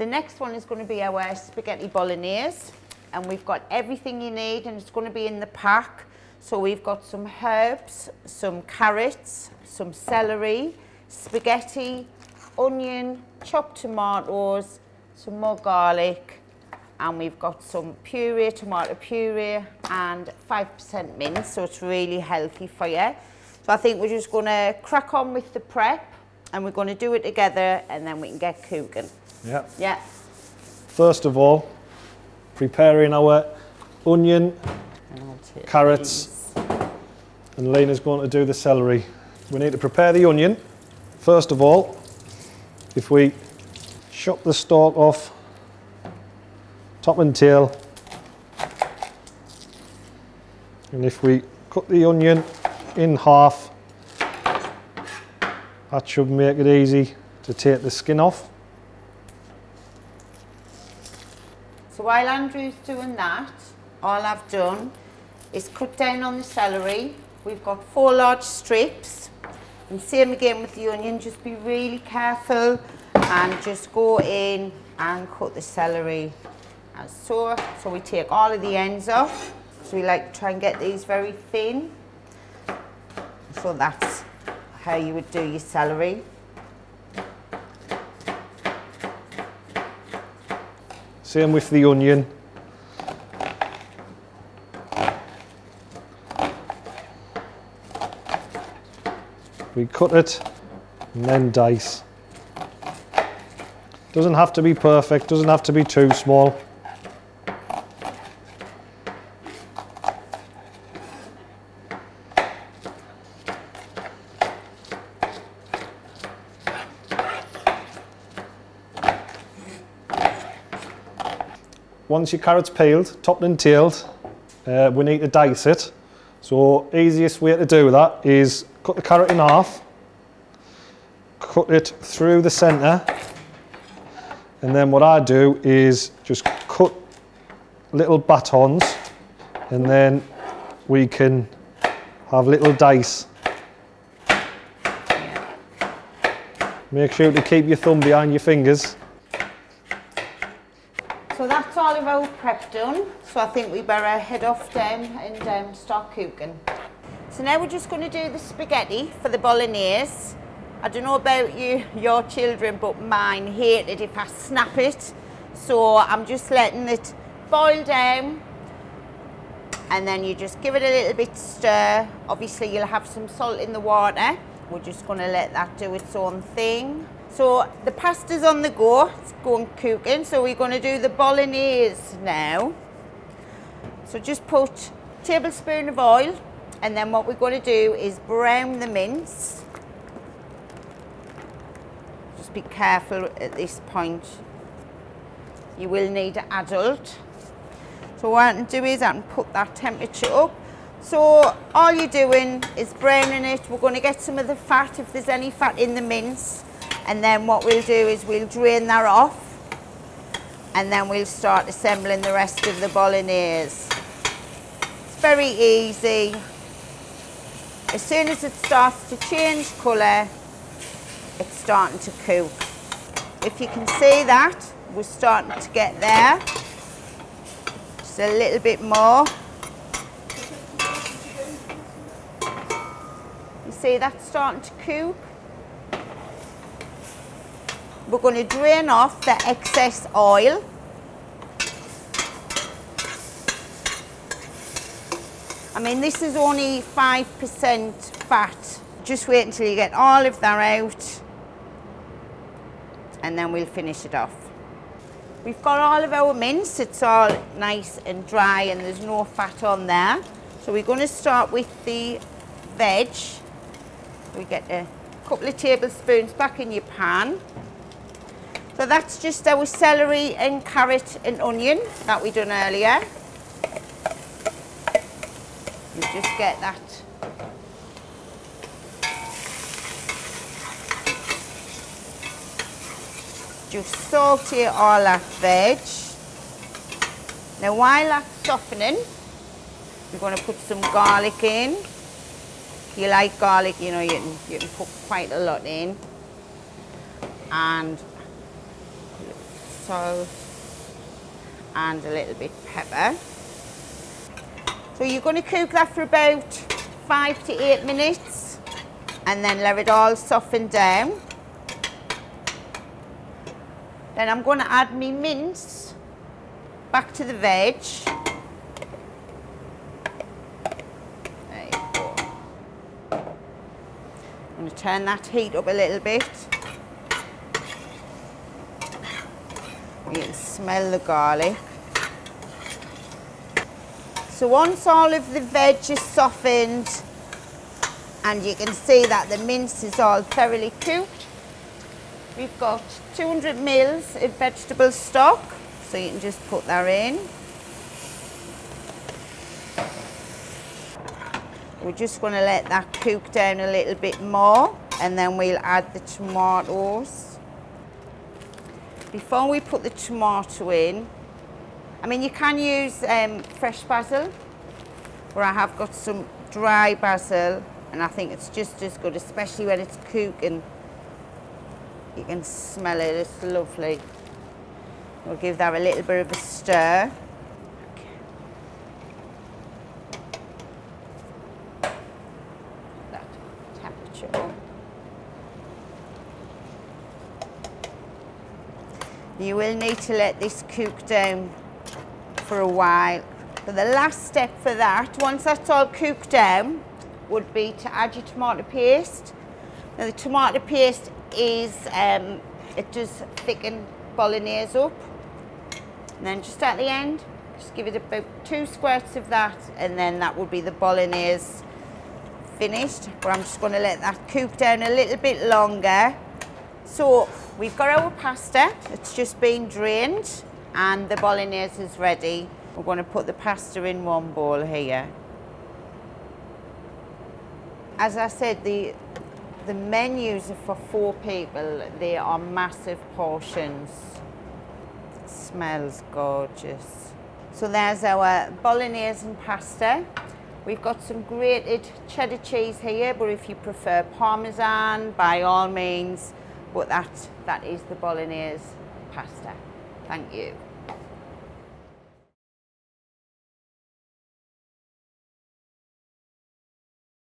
The next one is going to be our spaghetti bolognese, and we've got everything you need, and it's going to be in the pack. So we've got some herbs, some carrots, some celery, spaghetti, onion, chopped tomatoes, some more garlic, and we've got some puree, tomato puree, and 5% mince, so it's really healthy for you. So I think we're just going to crack on with the prep, and we're going to do it together, and then we can get cooking. Yeah. Yeah. First of all, preparing our onion, carrots, and Lena's going to do the celery. We need to prepare the onion. First of all, if we chop the stalk off, top and tail, and if we cut the onion in half, that should make it easy to take the skin off. So while Andrew's doing that, all I've done is cut down on the celery. We've got 4 large strips, and same again with the onion, just be really careful and just go in and cut the celery as so. So we take all of the ends off. So we like to try and get these very thin. So that's how you would do your celery. Same with the onion. We cut it and then dice. Doesn't have to be perfect, doesn't have to be too small. Once your carrot's peeled, topped and tailed, we need to dice it. So easiest way to do that is cut the carrot in half, cut it through the centre, and then what I do is just cut little batons, and then we can have little dice. Make sure to keep your thumb behind your fingers. So that's all of our prep done. So I think we better head off down and start cooking. So now we're just going to do the spaghetti for the bolognese. I don't know about your children, but mine hate it if I snap it. So I'm just letting it boil down, and then you just give it a little bit stir. Obviously you'll have some salt in the water. We're just going to let that do its own thing. So the pasta's on the go, it's going cooking. So we're going to do the bolognese now. So just put a tablespoon of oil, and then what we're going to do is brown the mince. Just be careful at this point. You will need an adult. So what I can do is I can put that temperature up. So all you're doing is browning it. We're going to get some of the fat, if there's any fat in the mince. And then what we'll do is we'll drain that off, and then we'll start assembling the rest of the bolognese. It's very easy. As soon as it starts to change colour, it's starting to cook. If you can see that, we're starting to get there. Just a little bit more. You see that's starting to cook? We're going to drain off the excess oil. I mean, this is only 5% fat. Just wait until you get all of that out, and then we'll finish it off. We've got all of our mince. It's all nice and dry, and there's no fat on there. So we're going to start with the veg. We get a couple of tablespoons back in your pan. So that's just our celery and carrot and onion that we done earlier. You just get that. Just saute all that veg. Now while that's softening, we're going to put some garlic in. If you like garlic, you know, you can put quite a lot in. And salt and a little bit pepper. So you're going to cook that for about 5 to 8 minutes and then let it all soften down. Then I'm going to add my mince back to the veg. There you go. I'm going to turn that heat up a little bit. You can smell the garlic. So once all of the veg is softened and you can see that the mince is all thoroughly cooked, we've got 200 mils of vegetable stock, so you can just put that in. We're just going to let that cook down a little bit more and then we'll add the tomatoes. Before we put the tomato in, I mean, you can use fresh basil, but I have got some dry basil and I think it's just as good, especially when it's cooking. You can smell it, it's lovely. We'll give that a little bit of a stir. That temperature up. You will need to let this cook down for a while. But the last step for that, once that's all cooked down, would be to add your tomato paste. Now the tomato paste is, it does thicken bolognese up. And then just at the end, just give it about 2 squirts of that and then that will be the bolognese finished. But I'm just going to let that cook down a little bit longer. So we've got our pasta, it's just been drained and the bolognese is ready. We're going to put the pasta in one bowl here. As I said, the menus are for 4 people. They are massive portions. It smells gorgeous. So there's our bolognese and pasta. We've got some grated cheddar cheese here, but if you prefer parmesan, by all means. But that is the bolognese pasta. Thank you.